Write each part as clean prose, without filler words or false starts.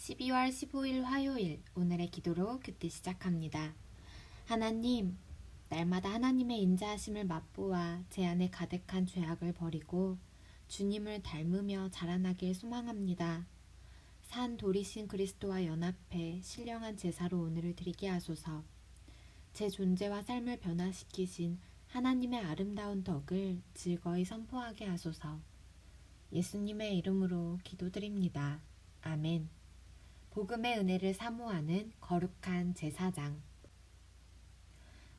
12월 15일 화요일 오늘의 기도로 큐티 시작합니다. 하나님, 날마다 하나님의 인자하심을 맛보아 제 안에 가득한 죄악을 버리고 주님을 닮으며 자라나길 소망합니다. 산 돌이신 그리스도와 연합해 신령한 제사로 오늘을 드리게 하소서. 제 존재와 삶을 변화시키신 하나님의 아름다운 덕을 즐거이 선포하게 하소서. 예수님의 이름으로 기도드립니다. 아멘. 복음의 은혜를 사모하는 거룩한 제사장.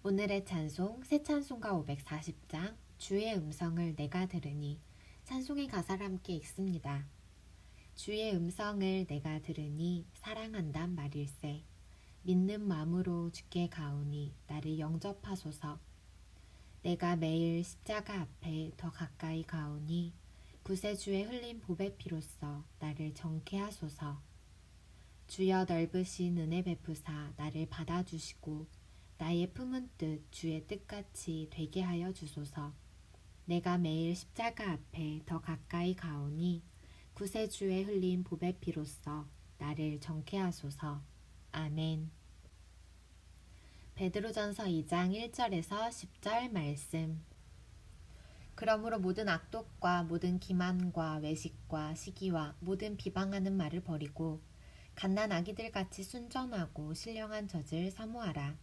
오늘의 찬송 새 찬송가 540장 주의 음성을 내가 들으니 찬송의 가사를 함께 읽습니다. 주의 음성을 내가 들으니 사랑한단 말일세. 믿는 마음으로 주께 가오니 나를 영접하소서. 내가 매일 십자가 앞에 더 가까이 가오니 구세주의 흘린 보배 피로써 나를 정케 하소서. 주여 넓으신 은혜 베푸사 나를 받아주시고 나의 품은 뜻 주의 뜻같이 되게 하여 주소서. 내가 매일 십자가 앞에 더 가까이 가오니 구세주의 흘린 보배 피로써 나를 정케 하소서. 아멘. 베드로전서 2장 1절에서 10절 말씀. 그러므로 모든 악독과 모든 기만과 외식과 시기와 모든 비방하는 말을 버리고 갓난 아기들같이 순전하고 신령한 젖을 사모하라.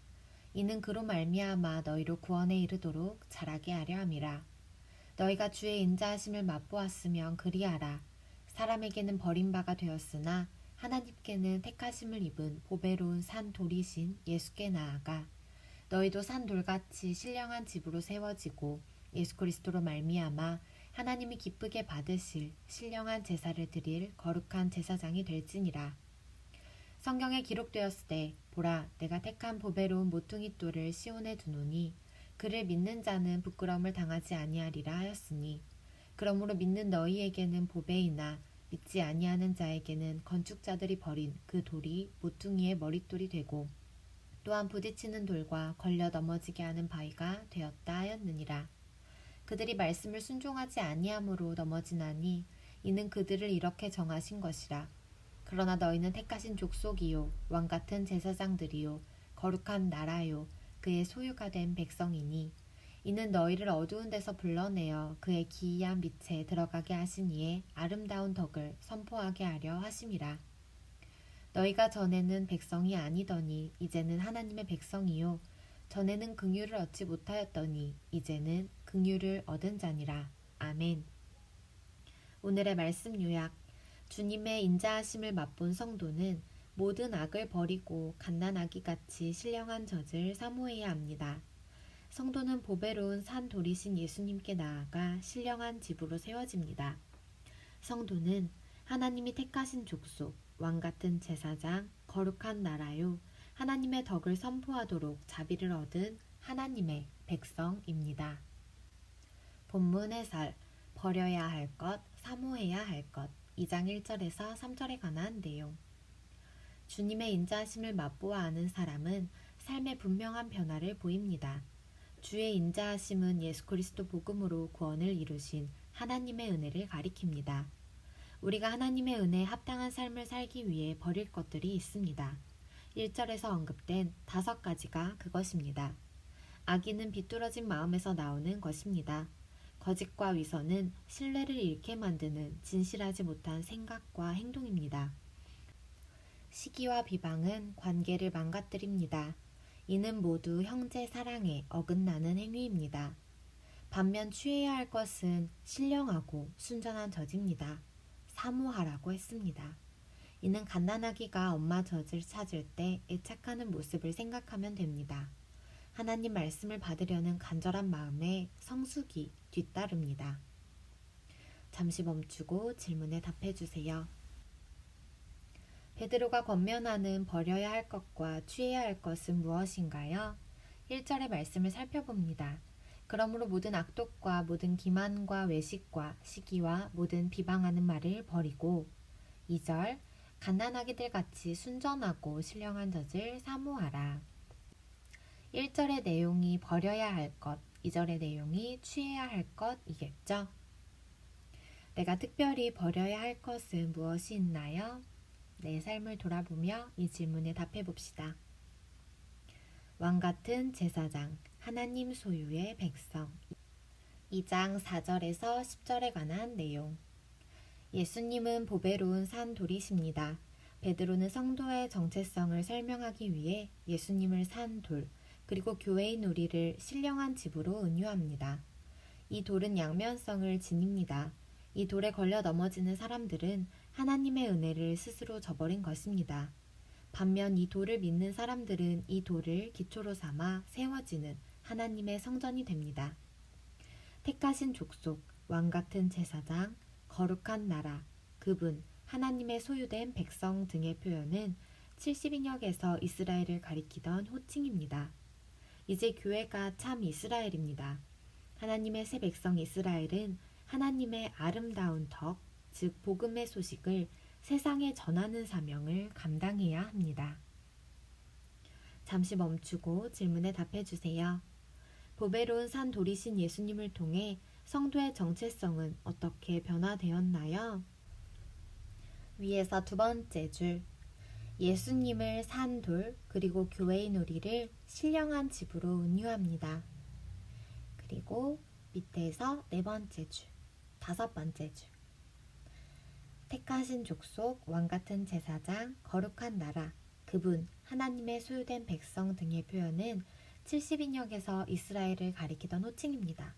이는 그로 말미암아 너희로 구원에 이르도록 자라게 하려 함이라. 너희가 주의 인자하심을 맛보았으면 그리하라. 사람에게는 버림바가 되었으나 하나님께는 택하심을 입은 보배로운 산 돌이신 예수께 나아가 너희도 산 돌같이 신령한 집으로 세워지고 예수 그리스도로 말미암아 하나님이 기쁘게 받으실 신령한 제사를 드릴 거룩한 제사장이 될지니라. 성경에 기록되었으되 보라 내가 택한 보배로운 모퉁이 돌을 시온에 두노니 그를 믿는 자는 부끄러움을 당하지 아니하리라 하였으니 그러므로 믿는 너희에게는 보배이나 믿지 아니하는 자에게는 건축자들이 버린 그 돌이 모퉁이의 머릿돌이 되고 또한 부딪히는 돌과 걸려 넘어지게 하는 바위가 되었다 하였느니라. 그들이 말씀을 순종하지 아니함으로 넘어지나니 이는 그들을 이렇게 정하신 것이라. 그러나 너희는 택하신 족속이요 왕같은 제사장들이요 거룩한 나라요 그의 소유가 된 백성이니 이는 너희를 어두운 데서 불러내어 그의 기이한 빛에 들어가게 하시니에 아름다운 덕을 선포하게 하려 하심이라. 너희가 전에는 백성이 아니더니 이제는 하나님의 백성이요 전에는 긍휼을 얻지 못하였더니 이제는 긍휼을 얻은 자니라. 아멘. 오늘의 말씀 요약. 주님의 인자하심을 맛본 성도는 모든 악을 버리고 갓난아기같이 신령한 젖을 사모해야 합니다. 성도는 보배로운 산 돌이신 예수님께 나아가 신령한 집으로 세워집니다. 성도는 하나님이 택하신 족속, 왕같은 제사장, 거룩한 나라요, 하나님의 덕을 선포하도록 자비를 얻은 하나님의 백성입니다. 본문 해설, 버려야 할 것, 사모해야 할 것. 2장 1절에서 3절에 관한 내용. 주님의 인자하심을 맛보아 아는 사람은 삶의 분명한 변화를 보입니다. 주의 인자하심은 예수 그리스도 복음으로 구원을 이루신 하나님의 은혜를 가리킵니다. 우리가 하나님의 은혜에 합당한 삶을 살기 위해 버릴 것들이 있습니다. 1절에서 언급된 5가지가 그것입니다. 악의는 비뚤어진 마음에서 나오는 것입니다. 거짓과 위선은 신뢰를 잃게 만드는 진실하지 못한 생각과 행동입니다. 시기와 비방은 관계를 망가뜨립니다. 이는 모두 형제 사랑에 어긋나는 행위입니다. 반면 취해야 할 것은 신령하고 순전한 젖입니다. 사모하라고 했습니다. 이는 갓난아기가 엄마 젖을 찾을 때 애착하는 모습을 생각하면 됩니다. 하나님 말씀을 받으려는 간절한 마음에 성숙이 뒤따릅니다. 잠시 멈추고 질문에 답해주세요. 베드로가 권면하는 버려야 할 것과 취해야 할 것은 무엇인가요? 1절의 말씀을 살펴봅니다. 그러므로 모든 악독과 모든 기만과 외식과 시기와 모든 비방하는 말을 버리고 2절 갓난아기들 같이 순전하고 신령한 젖을 사모하라. 1절의 내용이 버려야 할 것, 2절의 내용이 취해야 할 것이겠죠? 내가 특별히 버려야 할 것은 무엇이 있나요? 내 삶을 돌아보며 이 질문에 답해 봅시다. 왕같은 제사장, 하나님 소유의 백성. 2장 4절에서 10절에 관한 내용. 예수님은 보배로운 산 돌이십니다. 베드로는 성도의 정체성을 설명하기 위해 예수님을 산 돌, 그리고 교회인 우리를 신령한 집으로 은유합니다. 이 돌은 양면성을 지닙니다. 이 돌에 걸려 넘어지는 사람들은 하나님의 은혜를 스스로 저버린 것입니다. 반면 이 돌을 믿는 사람들은 이 돌을 기초로 삼아 세워지는 하나님의 성전이 됩니다. 택하신 족속, 왕같은 제사장, 거룩한 나라, 그분, 하나님의 소유된 백성 등의 표현은 70인역에서 이스라엘을 가리키던 호칭입니다. 이제 교회가 참 이스라엘입니다. 하나님의 새 백성 이스라엘은 하나님의 아름다운 덕, 즉 복음의 소식을 세상에 전하는 사명을 감당해야 합니다. 잠시 멈추고 질문에 답해 주세요. 보배로운 산 돌이신 예수님을 통해 성도의 정체성은 어떻게 변화되었나요? 위에서 두 번째 줄, 예수님을 산 돌, 그리고 교회인 우리를 신령한 집으로 은유합니다. 그리고 밑에서 네 번째 줄, 다섯 번째 줄, 택하신 족속, 왕같은 제사장, 거룩한 나라, 그분, 하나님의 소유된 백성 등의 표현은 70인역에서 이스라엘을 가리키던 호칭입니다.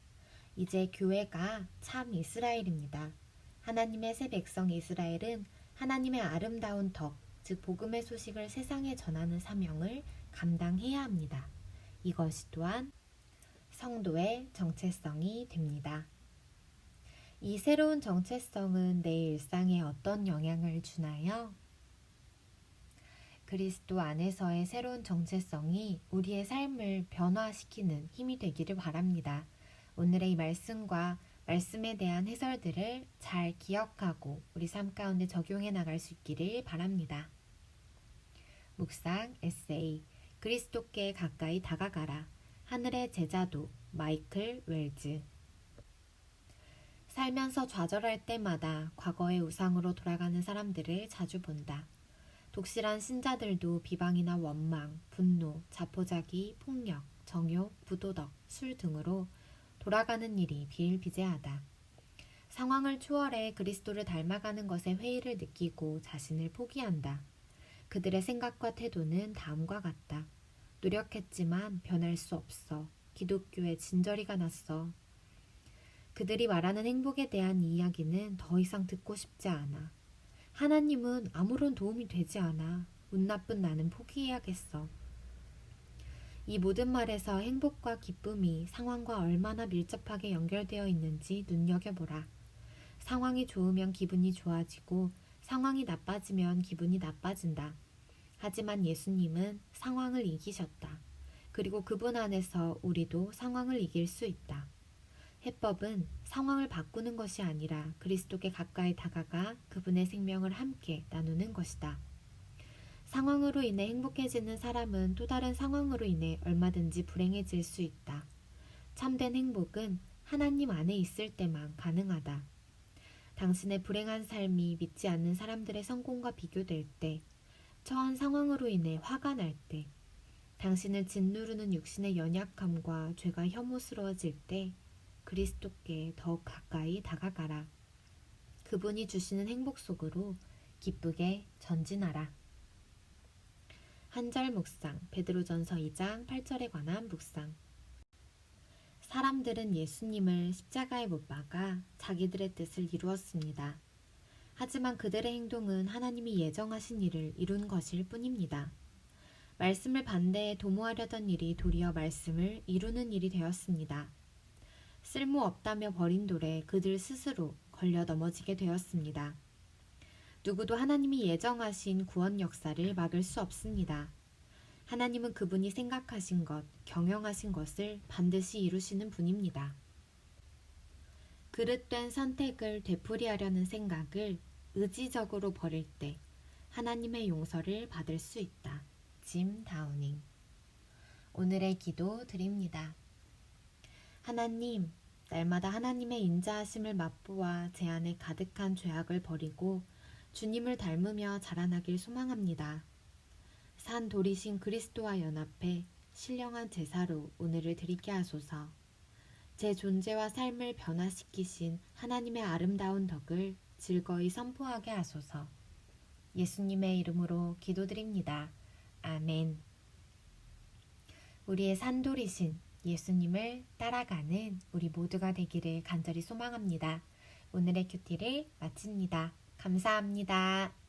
이제 교회가 참 이스라엘입니다. 하나님의 새 백성 이스라엘은 하나님의 아름다운 덕, 즉 복음의 소식을 세상에 전하는 사명을 감당해야 합니다. 이것이 또한 성도의 정체성이 됩니다. 이 새로운 정체성은 내 일상에 어떤 영향을 주나요? 그리스도 안에서의 새로운 정체성이 우리의 삶을 변화시키는 힘이 되기를 바랍니다. 오늘의 이 말씀과 말씀에 대한 해설들을 잘 기억하고 우리 삶 가운데 적용해 나갈 수 있기를 바랍니다. 묵상 에세이, 그리스도께 가까이 다가가라. 하늘의 제자도, 마이클 웰즈. 살면서 좌절할 때마다 과거의 우상으로 돌아가는 사람들을 자주 본다. 독실한 신자들도 비방이나 원망, 분노, 자포자기, 폭력, 정욕, 부도덕, 술 등으로 돌아가는 일이 비일비재하다. 상황을 초월해 그리스도를 닮아가는 것에 회의를 느끼고 자신을 포기한다. 그들의 생각과 태도는 다음과 같다. 노력했지만 변할 수 없어. 기독교에 진저리가 났어. 그들이 말하는 행복에 대한 이야기는 더 이상 듣고 싶지 않아. 하나님은 아무런 도움이 되지 않아. 운 나쁜 나는 포기해야겠어. 이 모든 말에서 행복과 기쁨이 상황과 얼마나 밀접하게 연결되어 있는지 눈여겨보라. 상황이 좋으면 기분이 좋아지고 상황이 나빠지면 기분이 나빠진다. 하지만 예수님은 상황을 이기셨다. 그리고 그분 안에서 우리도 상황을 이길 수 있다. 해법은 상황을 바꾸는 것이 아니라 그리스도께 가까이 다가가 그분의 생명을 함께 나누는 것이다. 상황으로 인해 행복해지는 사람은 또 다른 상황으로 인해 얼마든지 불행해질 수 있다. 참된 행복은 하나님 안에 있을 때만 가능하다. 당신의 불행한 삶이 믿지 않는 사람들의 성공과 비교될 때, 처한 상황으로 인해 화가 날 때, 당신을 짓누르는 육신의 연약함과 죄가 혐오스러워질 때 그리스도께 더욱 가까이 다가가라. 그분이 주시는 행복 속으로 기쁘게 전진하라. 한절 묵상, 베드로전서 2장 8절에 관한 묵상. 사람들은 예수님을 십자가에 못 박아 자기들의 뜻을 이루었습니다. 하지만 그들의 행동은 하나님이 예정하신 일을 이룬 것일 뿐입니다. 말씀을 반대해 도모하려던 일이 도리어 말씀을 이루는 일이 되었습니다. 쓸모없다며 버린 돌에 그들 스스로 걸려 넘어지게 되었습니다. 누구도 하나님이 예정하신 구원 역사를 막을 수 없습니다. 하나님은 그분이 생각하신 것, 경영하신 것을 반드시 이루시는 분입니다. 그릇된 선택을 되풀이하려는 생각을 의지적으로 버릴 때 하나님의 용서를 받을 수 있다. 짐 다우닝. 오늘의 기도 드립니다. 하나님, 날마다 하나님의 인자하심을 맛보아 제 안에 가득한 죄악을 버리고 주님을 닮으며 자라나길 소망합니다. 산 돌이신 그리스도와 연합해 신령한 제사로 오늘을 드리게 하소서. 제 존재와 삶을 변화시키신 하나님의 아름다운 덕을 즐거이 선포하게 하소서. 예수님의 이름으로 기도드립니다. 아멘. 우리의 산돌이신 예수님을 따라가는 우리 모두가 되기를 간절히 소망합니다. 오늘의 큐티를 마칩니다. 감사합니다.